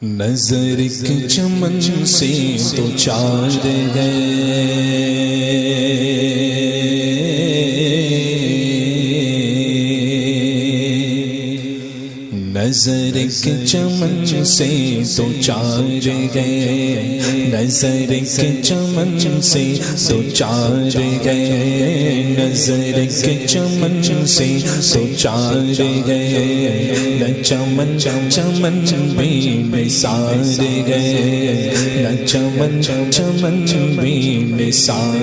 نظر کے چمن سے تو چار نظر کے چمن سے تو چار گئے، نظر کے چمن سے تو چار گئے، نظر کے چمن سے تو چار گئے، نہ چمن چمن بے نثار گئے، نہ چمن چمن بے نثار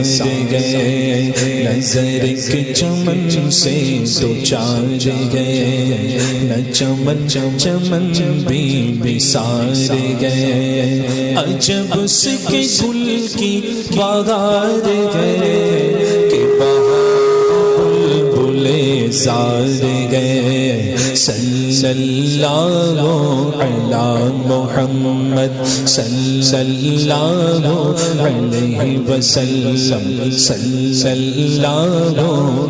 گئے، نظر کے چمن سے تو چار گئے، نہ چمن چمن بے نثار گئے، عجب اس کے گل کی بہار گئے کہ بہار بلبلے زار گئے، صلی اللہ علی محمد صلی اللہ علیہ وسلم، صلی اللہ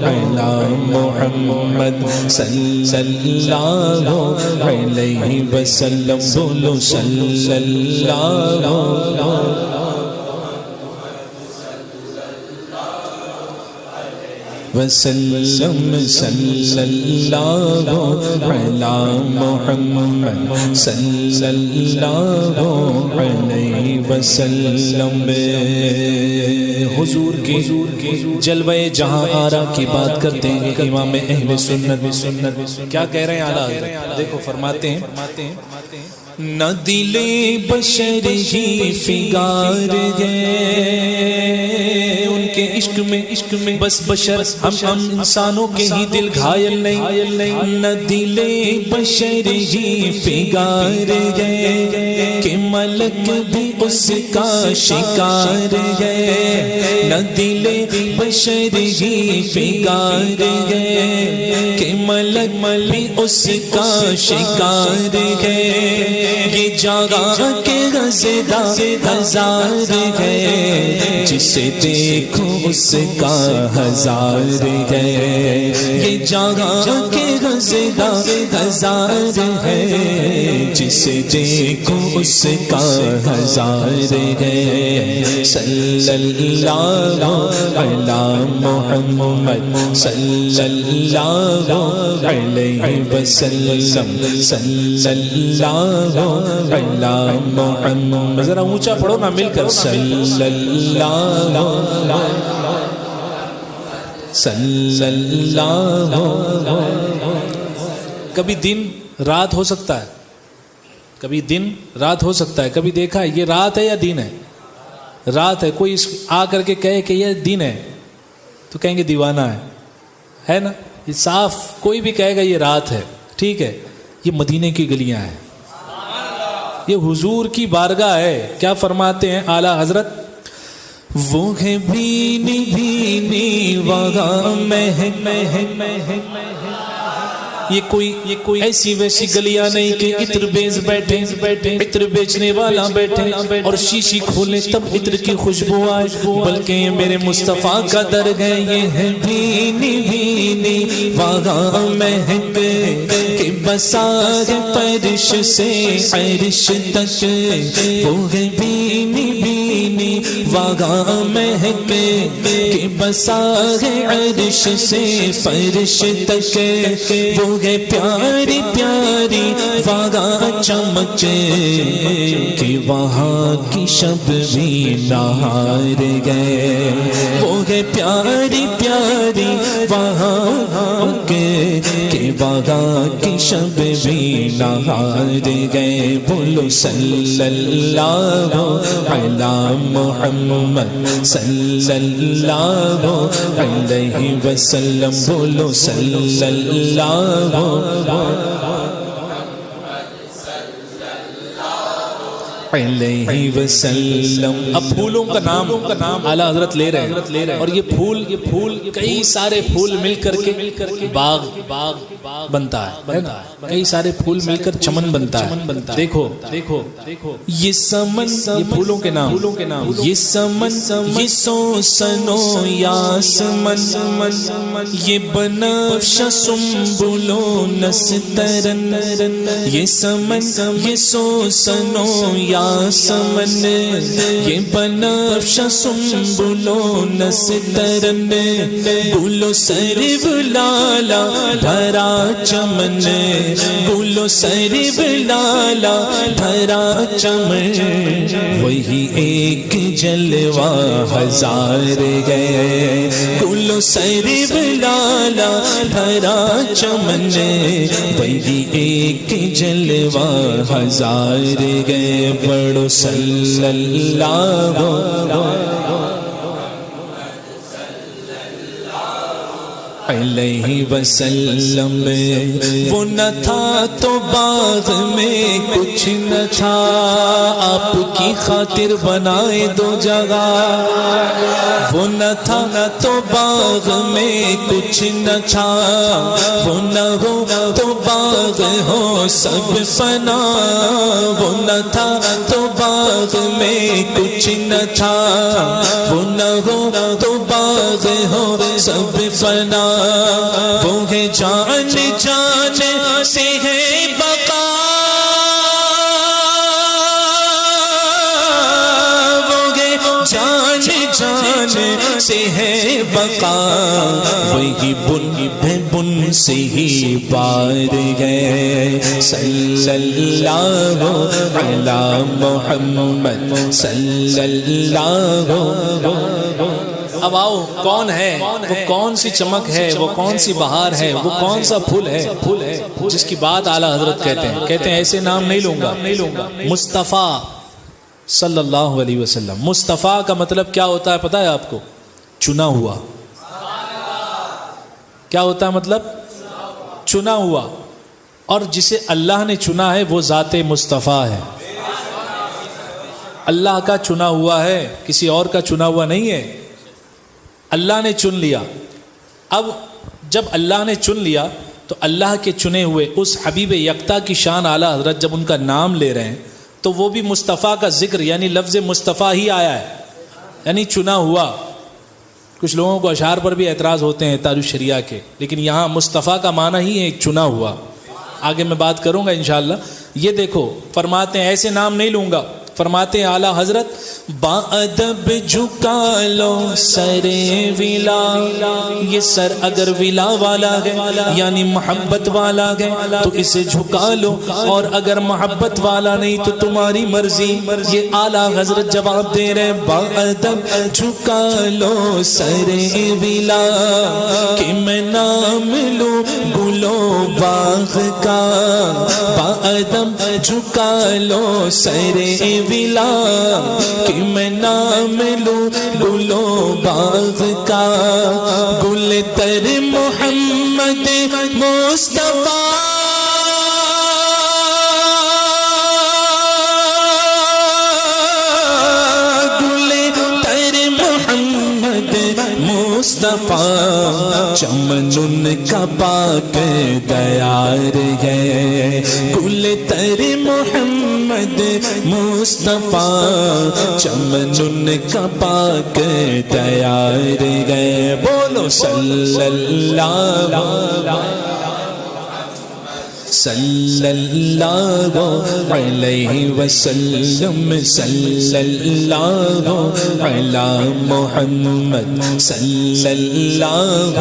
علی محمد صلی اللہ علیہ وسلم، بولو صلی اللہ وسلم، صلی اللہ علی محمد صلی اللہ علیہ وسلم۔ حضور کے جلوہ جہاں آرا کی بات کرتے ہیں امام اہل سنت کیا کہہ رہے ہیں اعلیٰ حضرت، دیکھو فرماتے ہیں نہ دل بشر ہی فگار گئے، ان کے عشق میں بس بشر ہم انسانوں کے ہی دل گھائل نہیں، نہ دل بشر ہی فگار گئے کہ ملک بھی اس کا شکار گئے، نہ دل بشر ہی فگار گئے کہ ملک بھی اس کا شکار گئے، یہ جگہ کے غزدہ ہزار ہے، جسے دیکھو اس کا ہزار ہے، یہ جگہ کے غزدہ ہزار ہے، جسے دیکھو اس کا ہزار ہے، صلی اللہ علی محمد صلی اللہ علیہ وسلم، صلی اللہ علی محمد، ذرا اونچا پڑھو نا مل کر، صلی اللہ صلی اللہ۔ کبھی دن رات ہو سکتا ہے، کبھی دن رات ہو سکتا ہے، کبھی دیکھا ہے یہ رات ہے یا دن ہے؟ رات ہے، کوئی آ کر کے کہے کہ یہ دن ہے تو کہیں گے دیوانہ ہے نا، یہ صاف کوئی بھی کہے گا یہ رات ہے، ٹھیک ہے، یہ مدینے کی گلیاں ہیں، یہ حضور کی بارگاہ ہے، کیا فرماتے ہیں اعلیٰ حضرت، وہ ہے بھینی بھینی وہاں مہک، یہ کوئی ایسی ویسی گلیاں نہیں کہ عطر بیچ بیٹھے، عطر بیچنے والا بیٹھے اور شیشی کھولے تب عطر کی خوشبو آئے، بلکہ یہ میرے مصطفیٰ کا در ہے، یہ ہے بھینی بھینی وہاں مہک کہ بساط فرش سے عرش تک، وہ ہے بھینی بھینی وہاں مہک کہ بساط عرش سے فرش تک، وہ گئے پیاری پیاری وہاں چمک کہ وہاں کی شب بھی نہار گئے، وہ گئے پیاری پیاری وہاں کہ وہاں کی شب بھی نہار گئے، بولو صلی اللہ علی محمد صلی اللہ علیہ وسلم، بولو صلی اللہ علیہ وسلم۔ اب پھولوں کا نام اعلیٰ حضرت لے رہے ہیں، اور یہ پھول کئی سارے پھول مل کر کے باغ بنتا ہے نا, کئی سارے پھول مل کر چمن بنتا ہے. دیکھو دیکھو یہ سمن, یہ پھولوں کے نام, یہ سمن, یہ سوسنو یاسمن, یہ بنفش سنبلو نسترن, یہ سمن, یہ سوسنو یاسمن, یہ بنفش سنبلو نسترن, گلو سرو لالا بھرا چمن, گلو سرو لالا بھرا چمن, وہی ایک جلوہ ہزار گئے, گلو سرو لالا بھرا چمن, وہی ایک جلوہ ہزار گئے. پڑھو صلی اللہ علیہ وسلم. وہ نہ تھا تو باغ میں کچھ نہ تھا, آپ کی خاطر بنائے دو جگہ. وہ نہ تھا تو باغ میں کچھ نہ تھا, وہ نہ ہو تو باغ ہو سب فنا. وہ نہ تھا تو باغ میں کچھ نہ تھا, وہ نہ ہو تو باغ ہو سب فنا. وہ ہے جان جان سے ہے بقا, وہ ہے جان جان سے ہے بقا, وہی بن سے ہی پار گئے. صلی اللہ علی محمد صلی اللہ. اب آؤ, کون ہے وہ, کون سی چمک ہے وہ, کون سی بہار ہے وہ, کون سا پھول ہے جس کی بات اعلیٰ حضرت کہتے ہیں ایسے نام نہیں لوں گا. مصطفیٰ صلی اللہ علیہ وسلم. مصطفیٰ کا مطلب کیا ہوتا ہے پتہ ہے آپ کو؟ چنا ہوا. کیا ہوتا ہے مطلب؟ چنا ہوا. اور جسے اللہ نے چنا ہے وہ ذات مصطفیٰ ہے. اللہ کا چنا ہوا ہے, کسی اور کا چنا ہوا نہیں ہے. اللہ نے چن لیا. اب جب اللہ نے چن لیا تو اللہ کے چنے ہوئے اس حبیب یکتا کی شان اعلیٰ حضرت جب ان کا نام لے رہے ہیں تو وہ بھی مصطفیٰ کا ذکر یعنی لفظ مصطفیٰ ہی آیا ہے, یعنی چنا ہوا. کچھ لوگوں کو اشعار پر بھی اعتراض ہوتے ہیں تاج الشریعہ کے, لیکن یہاں مصطفیٰ کا معنی ہی ہے چنا ہوا. آگے میں بات کروں گا انشاءاللہ. یہ دیکھو فرماتے ہیں ایسے نام نہیں لوں گا, فرماتے ہیں اعلیٰ حضرت با ادب جھکا لو سر ولا. یہ سر اگر ولا والا ہے یعنی محبت والا ہے تو اسے جھکا لو, اور اگر محبت والا نہیں تو تمہاری مرضی. یہ اعلیٰ حضرت جواب دے رہے با ادب جھکا لو سر ولا, کہ میں نام لوں گلو باغ کا. با ادب جھکا لو سر ولا, کہ میں نام لوں گلو باغ کا. گل تر محمد مصطفیٰ, گل تر محمد مصطفیٰ, چمن ان کا پاک دیار ہے. گل تر محمد مصطفیٰ, چمن ان کا پاک تیار گئے. بولو صلی اللہ صلی اللہ علیہ وسلم. صلی اللہ علی محمد صلی اللہ.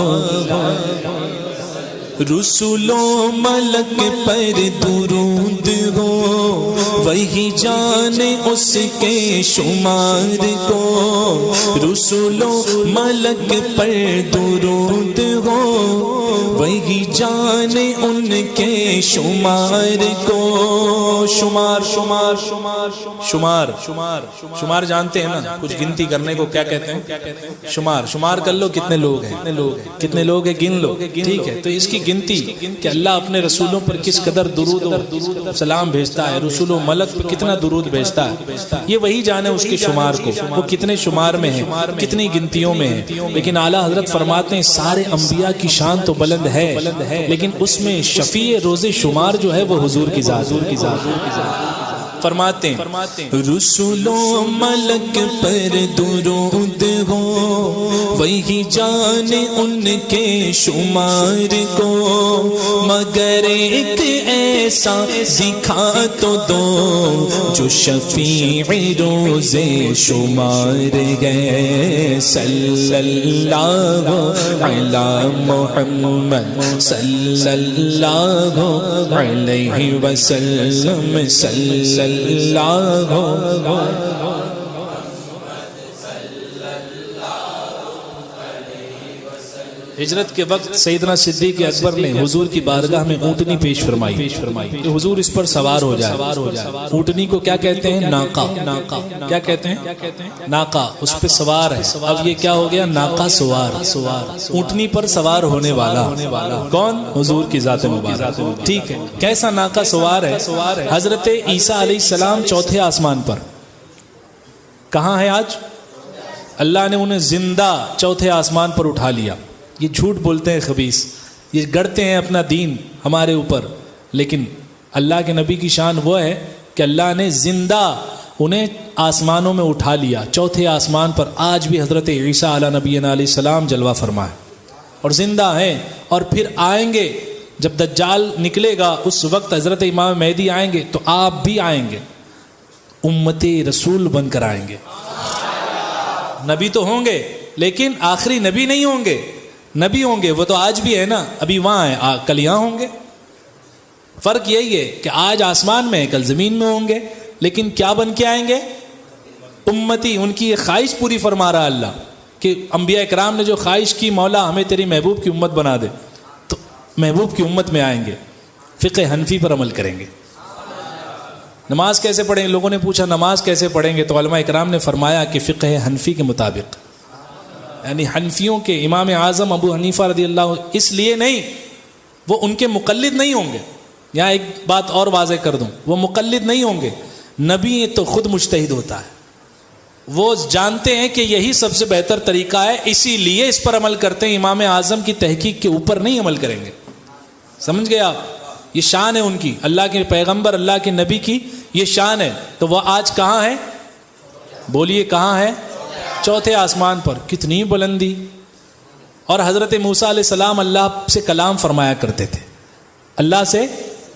رسول و ملک پر درود ہو, وہی جانے اس کے شمار کو. رسول و ملک پر درود ہو, وہی جانے ان کے شمار کو. شمار شمار شمار شمار شمار شمار جانتے ہیں نا, کچھ گنتی کرنے کو کیا کہتے ہیں؟ شمار. شمار کر لو کتنے لوگ ہیں, کتنے لوگ ہیں گن لو. ٹھیک ہے, تو اس کی گنتی کہ اللہ اپنے رسولوں پر کس قدر درود و سلام بھیجتا ہے، رسول و ملک پہ کتنا درود بھیجتا ہے، یہ وہی جانے اس کے شمار کو، وہ کتنے شمار میں ہے، کتنی گنتیوں میں ہے۔ لیکن اعلیٰ حضرت فرماتے ہیں سارے انبیاء کی شان تو بلند ہے، لیکن اس میں شفیع روز شمار جو ہے وہ حضور کی ذات ہے۔ فرماتے ہیں رسول و ملک پر درود ہو، وہی جانے ان کے شمار کو، مگر ایک ایسا دکھا تو دو جو شفیع روز شمار گئے۔ صلی اللہ علی محمد صلی اللہ علیہ وسلم صلی اللہ ہجرت کے وقت سیدنا صدیق اکبر نے حضور کی بارگاہ میں اونٹنی پیش فرمائی کہ حضور اس پر سوار ہو جائے۔ اونٹنی کو کیا کہتے ہیں؟ ناقہ۔ کیا کہتے ہیں؟ ناقہ، اس پہ سوار ہے۔ اب یہ کیا ہو گیا؟ ناقہ سوار، اونٹنی پر سوار ہونے والا کون؟ حضور کی ذات مبارک۔ ٹھیک ہے، کیسا ناقہ سوار ہے؟ حضرت عیسیٰ علیہ السلام چوتھے آسمان پر، کہاں ہے آج؟ اللہ نے انہیں زندہ چوتھے آسمان پر اٹھا لیا۔ یہ جھوٹ بولتے ہیں خبیث، یہ گڑتے ہیں اپنا دین ہمارے اوپر، لیکن اللہ کے نبی کی شان وہ ہے کہ اللہ نے زندہ انہیں آسمانوں میں اٹھا لیا، چوتھے آسمان پر۔ آج بھی حضرت عیسیٰ علیہ نبینا علیہ السلام جلوہ فرما ہے اور زندہ ہیں، اور پھر آئیں گے جب دجال نکلے گا، اس وقت حضرت امام مہدی آئیں گے تو آپ بھی آئیں گے، امت رسول بن کر آئیں گے۔ نبی تو ہوں گے لیکن آخری نبی نہیں ہوں گے، نبی ہوں گے، وہ تو آج بھی ہے نا، ابھی وہاں ہیں، کل یہاں ہوں گے۔ فرق یہی ہے کہ آج آسمان میں ہے، کل زمین میں ہوں گے، لیکن کیا بن کے آئیں گے؟ امتی۔ ان کی یہ خواہش پوری فرما رہا اللہ کہ انبیاء اکرام نے جو خواہش کی، مولا ہمیں تیری محبوب کی امت بنا دے، تو محبوب کی امت میں آئیں گے، فقہ حنفی پر عمل کریں گے۔ نماز کیسے پڑھیں؟ لوگوں نے پوچھا نماز کیسے پڑھیں گے، تو علماء اکرام نے فرمایا کہ فقہ حنفی کے مطابق، یعنی حنفیوں کے امام اعظم ابو حنیفہ رضی اللہ عنہ، اس لیے نہیں، وہ ان کے مقلد نہیں ہوں گے۔ یہاں ایک بات اور واضح کر دوں، وہ مقلد نہیں ہوں گے، نبی تو خود مجتہد ہوتا ہے، وہ جانتے ہیں کہ یہی سب سے بہتر طریقہ ہے، اسی لیے اس پر عمل کرتے ہیں۔ امام اعظم کی تحقیق کے اوپر نہیں عمل کریں گے، سمجھ گئے آپ؟ یہ شان ہے ان کی، اللہ کے پیغمبر، اللہ کے نبی کی یہ شان ہے۔ تو وہ آج کہاں ہے؟ بولیے کہاں ہے؟ چوتھے آسمان پر۔ کتنی بلندی! اور حضرت موسیٰ علیہ السلام اللہ سے کلام فرمایا کرتے تھے، اللہ سے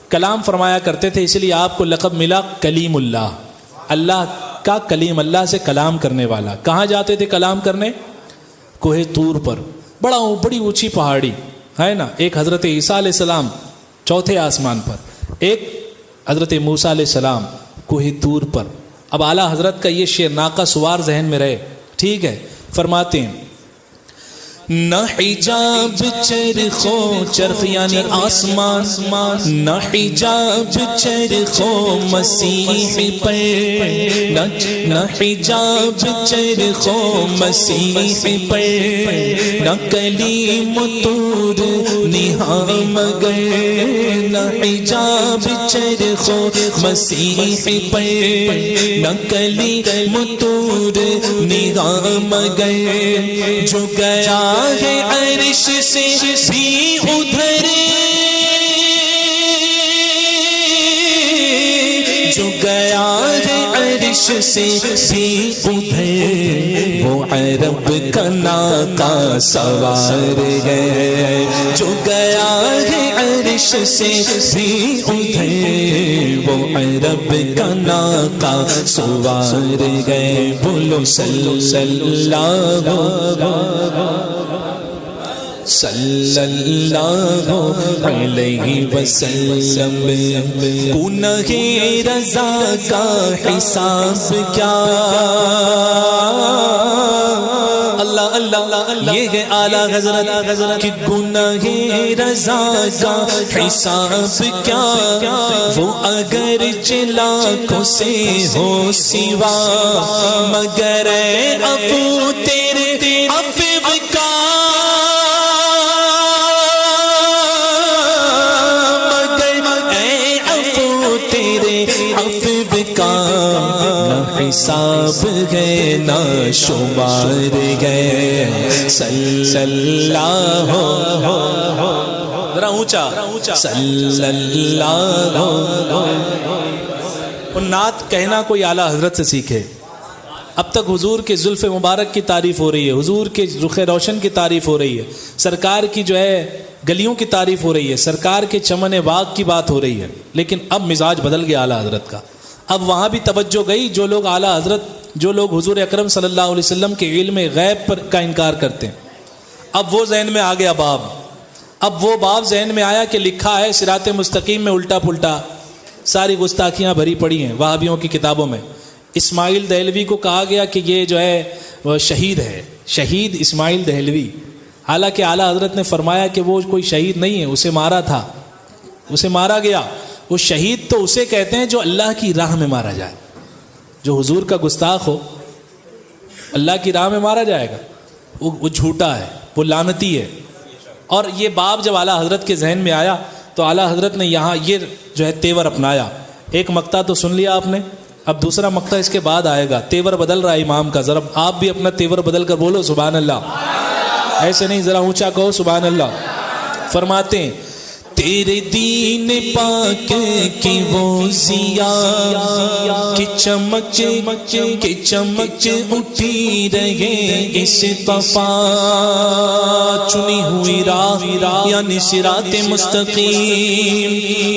کلام فرمایا کرتے تھے، اس لیے آپ کو لقب ملا کلیم اللہ، اللہ کا کلیم، اللہ سے کلام کرنے والا۔ کہاں جاتے تھے کلام کرنے؟ کوہ طور پر، بڑی اونچی پہاڑی ہے نا۔ ایک حضرت عیسیٰ علیہ السلام چوتھے آسمان پر، ایک حضرت موسیٰ علیہ السلام کوہ طور پر۔ اب اعلیٰ حضرت کا یہ شعر ناقہ سوار ذہن میں رہے، ٹھیک ہے؟ فرماتے ہیں نہ حجاب چرخو، چرخ یعنی آسمان، نہ حجاب چرخو مسیح پر، نہ حجاب چرخو مسیح پر، نہ کلیم طور نہا مگر، نہ حجاب چرخو مسیح پر، نہ کلیم طور نہا مگر، جو گیا ہے عرش سے بھی ادھر، جو گیا ہے عرش سے بھی ادھر، وہ عرب کا ناقہ سوار ہے، جو گیا ہے عرش سے بھی ادھر، وہ عرب کا ناقہ سوار گئے۔ بولو صلی اللہ صلی اللہ علیہ وسلم۔ گناہ رضا کا حساب کیا، اللہ اللہ، یہ ہے اعلیٰ حضرت کہ گناہ رضا کا حساب کیا، وہ اگر لاکھوں سے ہو سوا، مگر ابو تیرے عفو کا، نہ حساب ہے نہ شمار ہے صلی اللہ ذرا اونچا صلی اللہ. اور نعت کہنا کوئی اعلیٰ حضرت سے سیکھے. اب تک حضور کے زلف مبارک کی تعریف ہو رہی ہے, حضور کے رخ روشن کی تعریف ہو رہی ہے, سرکار کی جو ہے گلیوں کی تعریف ہو رہی ہے, سرکار کے چمن باغ کی بات ہو رہی ہے. لیکن اب مزاج بدل گیا اعلیٰ حضرت کا. اب وہاں بھی توجہ گئی. جو لوگ اعلیٰ حضرت, جو لوگ حضور اکرم صلی اللہ علیہ وسلم کے علم غیب پر کا انکار کرتے ہیں, اب وہ ذہن میں آ گیا باب. اب وہ باب ذہن میں آیا کہ لکھا ہے صراط مستقیم میں الٹا پلٹا ساری گستاخیاں بھری پڑی ہیں وہابیوں کی کتابوں میں. اسماعیل دہلوی کو کہا گیا کہ یہ جو ہے وہ شہید ہے, شہید اسماعیل دہلوی. حالانکہ اعلیٰ حضرت نے فرمایا کہ وہ کوئی شہید نہیں ہے, اسے مارا تھا, اسے مارا گیا. وہ شہید تو اسے کہتے ہیں جو اللہ کی راہ میں مارا جائے. جو حضور کا گستاخ ہو اللہ کی راہ میں مارا جائے گا, وہ جھوٹا ہے, وہ لعنتی ہے. اور یہ باب جب اعلیٰ حضرت کے ذہن میں آیا تو اعلیٰ حضرت نے یہاں یہ جو ہے تیور اپنایا. ایک مقطع تو سن لیا آپ نے, اب دوسرا مقطع اس کے بعد آئے گا. تیور بدل رہا ہے امام کا, ذرا آپ بھی اپنا تیور بدل کر بولو سبحان اللہ. ایسے نہیں, ذرا اونچا کہو سبحان اللہ. فرماتے ہیں تیرے دین پاک کی وہ ضیا کہ چمک اٹھی رہے اس طفا چنی ہوئی راہ یعنی صراط مستقیم.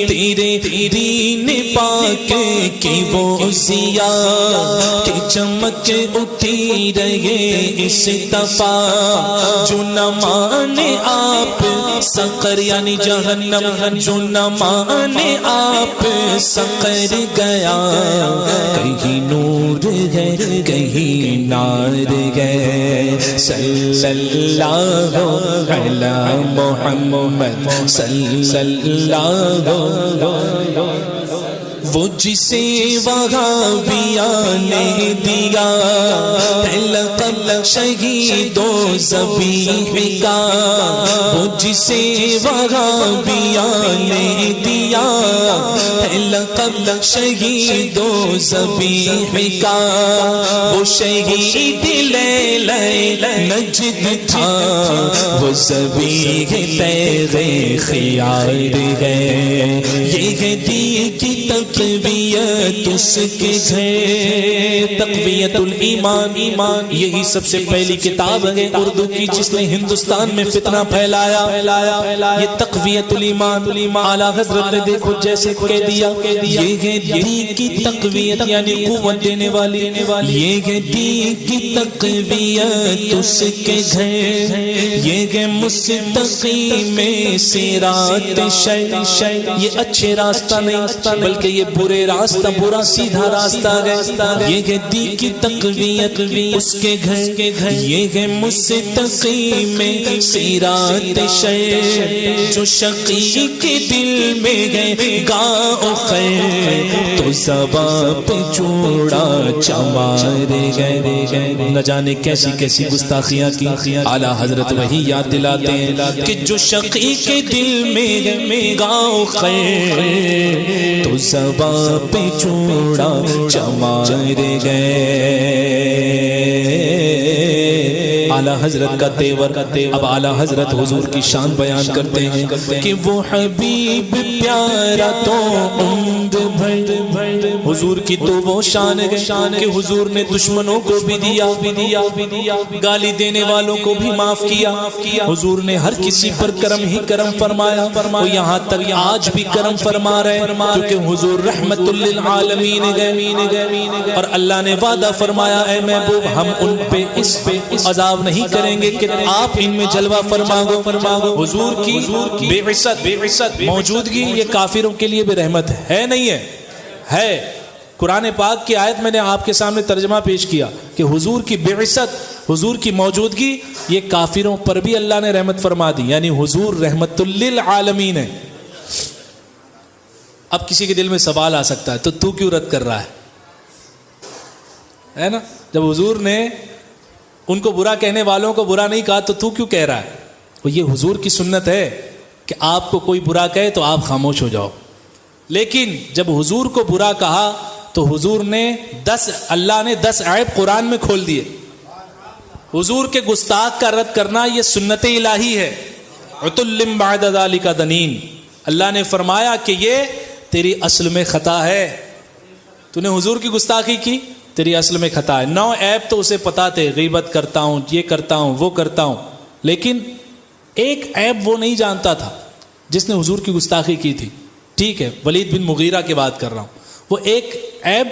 تیرے دین پاک کی وہ ضیا کہ چمک اٹھی رہے اس طفا جو نہ مانے آپ سقر یعنی جہنم جو نہ مانے آپ سقر گیا. کہیں نور ہے کہیں نار ہے صلی اللہ علی محمد صلی اللہ. وہ جسے وہابیاں نے دیا لقب شہید و ذبیح کا, وہ جسے وہابیاں نے دیا لقب شہید و ذبیح کا, وہ شہید لیلہ نجد تھا وہ ذبیح تیغ خیار ہے. یہ ہے دی کی تقویت اس کے گھر تقویت الایمان, یہی سب سے پہلی کتاب ہے اردو کی جس نے ہندوستان میں فتنہ پھیلایا. یہ تقویت الایمان. اعلیٰ حضرت نے دیکھو جیسے کہہ دیا یہ ہے دین کی تقویت یعنی قوت دینے والی, یہ ہے دین کی تقویت اس کے گھر, یہ ہے مستقیم صراط شے. یہ اچھے راستہ نہیں بلکہ یہ برے راستہ, برا سیدھا راستہ ہے. یہ ہے دین کی تقویت اس کے گھر, یہ ہے مستقیم صراط شے. جو شقی کے دل میں ہے گاؤں خیر تو زباں پہ جوڑا چمار گئے. نہ جانے کیسی کیسی گستاخیاں کی اعلیٰ حضرت وہی یاد دلاتے ہیں کہ جو شقی کے دل میں ہے گاؤں خیر تو زباں پہ چوڑا چمار گئے. اعلیٰ حضرت کا تیور. اب اعلیٰ حضرت حضور کی شان بیان کرتے ہیں کہ وہ حبیب پیارا تو عمد بھر. حضور کی تو وہ شان ہے کہ حضور نے دشمنوں کو بھی دیا, گالی دینے والوں کو بھی معاف کیا. حضور نے ہر کسی پر کرم ہی کرم فرمایا. وہ یہاں تک آج بھی کرم فرما رہے کیونکہ حضور رحمت للعالمین گئے اور اللہ نے وعدہ فرمایا اے محبوب ہم ان پہ اس عذاب نہیں کریں گے کہ آپ ان میں جلوہ فرماگو. حضور کی بے عزت موجودگی یہ کافروں کے لیے بھی رحمت ہے نہیں ہے. قرآن پاک کی آیت میں نے آپ کے سامنے ترجمہ پیش کیا کہ حضور کی بے عزت, حضور کی موجودگی یہ کافروں پر بھی اللہ نے رحمت فرما دی, یعنی حضور رحمت للعالمین ہے. اب کسی کے دل میں سوال آ سکتا ہے تو کیوں رد کر رہا ہے نا؟ جب حضور نے ان کو برا کہنے والوں کو برا نہیں کہا تو کیوں کہہ رہا ہے؟ وہ یہ حضور کی سنت ہے کہ آپ کو کوئی برا کہے تو آپ خاموش ہو جاؤ, لیکن جب حضور کو برا کہا تو حضور نے اللہ نے 10 عیب قرآن میں کھول دیے. حضور کے گستاخ کا رد کرنا یہ سنت الہی ہے. عتل بعد ذلک دنین. اللہ نے فرمایا کہ یہ تیری اصل میں خطا ہے. تو نے حضور کی گستاخی کی، تیری اصل میں خطا ہے. 9 عیب تو اسے پتا تھے، غیبت کرتا ہوں، یہ کرتا ہوں، وہ کرتا ہوں، لیکن ایک عیب وہ نہیں جانتا تھا جس نے حضور کی گستاخی کی تھی. ٹھیک ہے، ولید بن مغیرہ کی بات کر رہا ہوں. وہ ایک عیب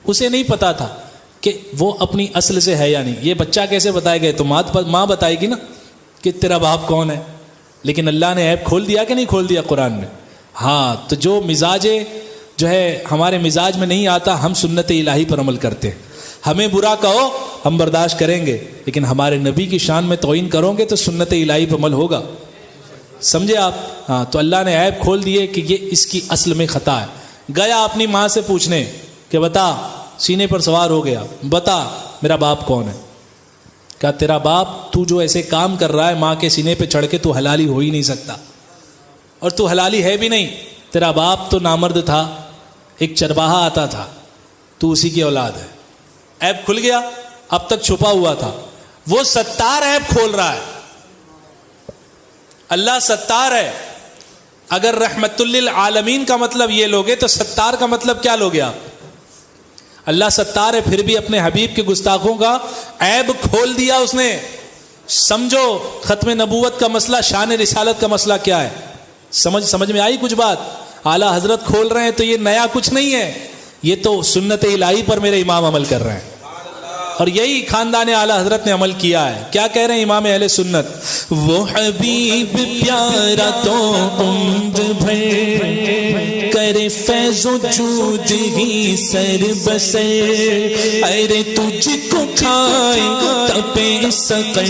اسے نہیں پتا تھا کہ وہ اپنی اصل سے ہے یا نہیں. یہ بچہ کیسے بتائے گئے؟ تو ماں بتائے گی نا کہ تیرا باپ کون ہے. لیکن اللہ نے عیب کھول دیا کہ نہیں کھول دیا قرآن میں؟ ہاں. تو جو مزاج جو ہے ہمارے مزاج میں نہیں آتا، ہم سنت الہی پر عمل کرتے ہیں. ہمیں برا کہو ہم برداشت کریں گے، لیکن ہمارے نبی کی شان میں توہین کرو گے تو سنت الہی پر عمل ہوگا. سمجھے آپ؟ ہاں. تو اللہ نے عیب کھول دیے کہ یہ اس کی اصل میں خطا ہے. گیا اپنی ماں سے پوچھنے کہ بتا، سینے پر سوار ہو گیا، بتا میرا باپ کون ہے. کہا تیرا باپ تو جو ایسے کام کر رہا ہے ماں کے سینے پہ چڑھ کے تو حلالی ہو ہی نہیں سکتا، اور تو حلالی ہے بھی نہیں. تیرا باپ تو نامرد تھا، ایک چرواہا آتا تھا، تو اسی کی اولاد ہے. عیب کھل گیا، اب تک چھپا ہوا تھا. وہ ستار عیب کھول رہا ہے. اللہ ستار ہے. اگر رحمت للعالمین کا مطلب یہ لوگے تو ستار کا مطلب کیا لوگے آپ؟ اللہ ستار ہے، پھر بھی اپنے حبیب کے گستاخوں کا عیب کھول دیا اس نے. سمجھو ختم نبوت کا مسئلہ، شان رسالت کا مسئلہ کیا ہے. سمجھ میں آئی کچھ بات؟ اعلیٰ حضرت کھول رہے ہیں تو یہ نیا کچھ نہیں ہے، یہ تو سنت الہی پر میرے امام عمل کر رہے ہیں، اور یہی خاندان اعلیٰ حضرت نے عمل کیا ہے. کیا کہہ رہے ہیں امام اہل سنت؟ وہ حبیب پیارا تو عمر بھر کرے فیض و جود ہی سر بسر. ارے تجھ کو کھائے تپے سقر،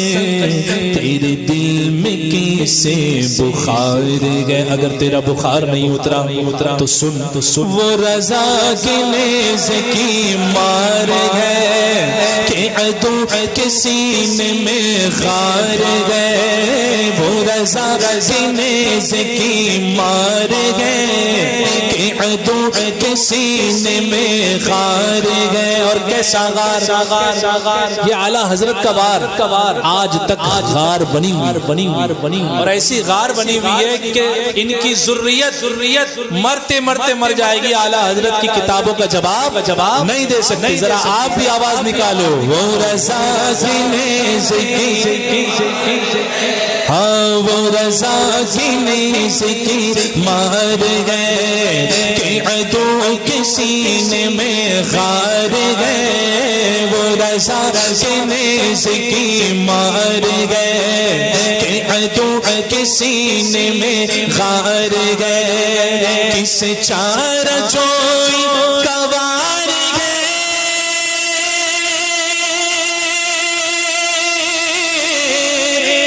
تیرے دل میں کیسے بخار ہے. اگر تیرا بخار نہیں اترا تو سن. وہ رضا کے نیزے کی مار ہے کہ عدو کے سینے میں غار گئے. وہ رضا کے نیزے کی مار گئے کہ عدو کے سینے میں غار گئے. اور کیسا غار؟ یہ اعلیٰ حضرت کا وار آج تک غار بنی ہوئی، اور ایسی غار بنی ہوئی ہے کہ ان کی ذریت مرتے مر جائے گی. اعلیٰ حضرت کی کتابوں کا جواب نہیں دے سکتی. ذرا آپ بھی آواز نکالو. وہ رضا کی نیزے کی، ہاں وہ رضا کی نیزے کی مار گئے کہ عدو کے سینے میں غار گئے. وہ رضا کی نیزے کی مار گئے کہ عدو کے سینے میں غار گئے. کس چارہ جوئی کوار گئے،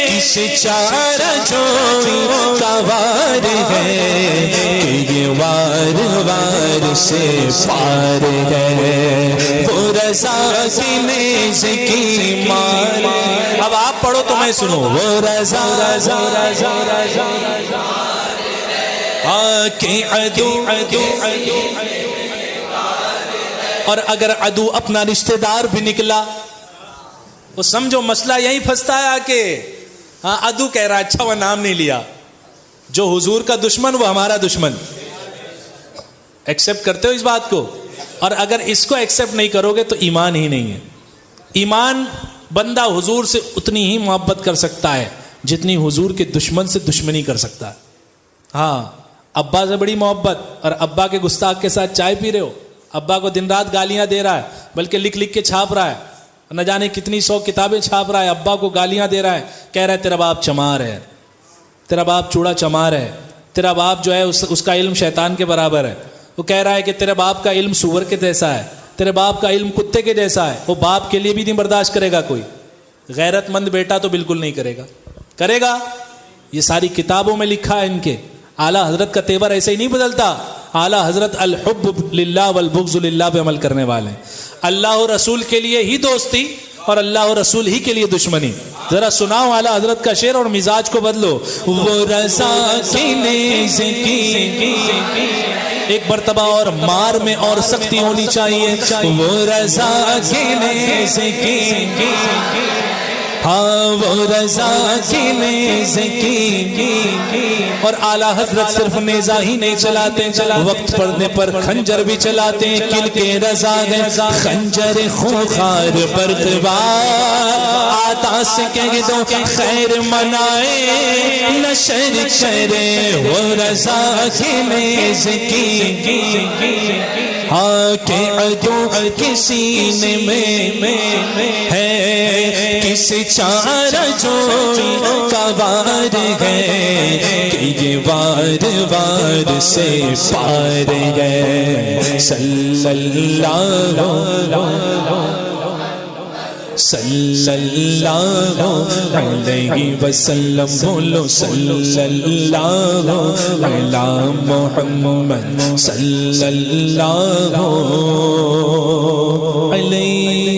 کس چارہ جوئی کوار ہے کہ یہ وار سے پار ہے. وہ رضا کی نیزے کی مار. اب آپ پڑھو تو میں سنو. وہ رضا کہ عدو. اور اگر عدو اپنا رشتہ دار بھی نکلا، وہ سمجھو مسئلہ یہی پھنستا ہے کہ ہاں عدو کہہ رہا ہے، اچھا وہ نام نہیں لیا. جو حضور کا دشمن وہ ہمارا دشمن. ایکسپٹ کرتے ہو اس بات کو؟ اور اگر اس کو ایکسپٹ نہیں کرو گے تو ایمان ہی نہیں ہے. ایمان بندہ حضور سے اتنی ہی محبت کر سکتا ہے جتنی حضور کے دشمن سے دشمنی کر سکتا ہے. ہاں، ابا سے بڑی محبت، اور ابا کے گستاخ کے ساتھ چائے پی رہے ہو، ابا کو دن رات گالیاں دے رہا ہے، بلکہ لکھ کے چھاپ رہا ہے، نہ جانے کتنی 100 کتابیں چھاپ رہا ہے، ابا کو گالیاں دے رہا ہے، کہہ رہا ہے تیرا باپ چمار ہے، تیرا باپ چوڑا چمار ہے، تیرا باپ جو ہے اس کا علم شیطان کے برابر ہے. وہ کہہ رہا ہے کہ تیرے باپ کا علم سور کے جیسا ہے، تیرے باپ کا علم کتے کے جیسا ہے. وہ باپ کے لیے بھی نہیں برداشت کرے گا. کوئی غیرت مند بیٹا تو بالکل نہیں کرے گا. یہ ساری کتابوں میں لکھا ہے ان کے. اعلیٰ حضرت کا تیور ایسے ہی نہیں بدلتا. اعلیٰ حضرت الحب للہ والبغض للہ پہ عمل کرنے والے ہیں. اللہ و رسول کے لیے ہی دوستی اور اللہ و رسول ہی کے لیے دشمنی. ذرا سناؤ اعلیٰ حضرت کا شعر اور مزاج کو بدلو. وہ رضا کی نیزے کی ایک مرتبہ اور مار میں اور سختی ہونی چاہیے. وہ رضا کے نیز کی ہاں وہ رضا کی نیز کی. اور اعلیٰ حضرت صرف نیزہ ہی نہیں چلاتے, وقت پڑنے پر خنجر بھی چلاتے ہیں. کل کے رضا ہے خنجر خوخار پر قبار آتا سے کہہ دو خیر منائے نشر کرے وہ رضا کی نیز کی. ہاں کہ عدو کے سینے میں ہے کس چار جوئی کا وار ہے کہ یہ وار وار سے پار گئے. صلی اللہ علیہ وسلم. بولو صلی اللہ علی محمد صلی اللہ علیہ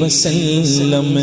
وسلم.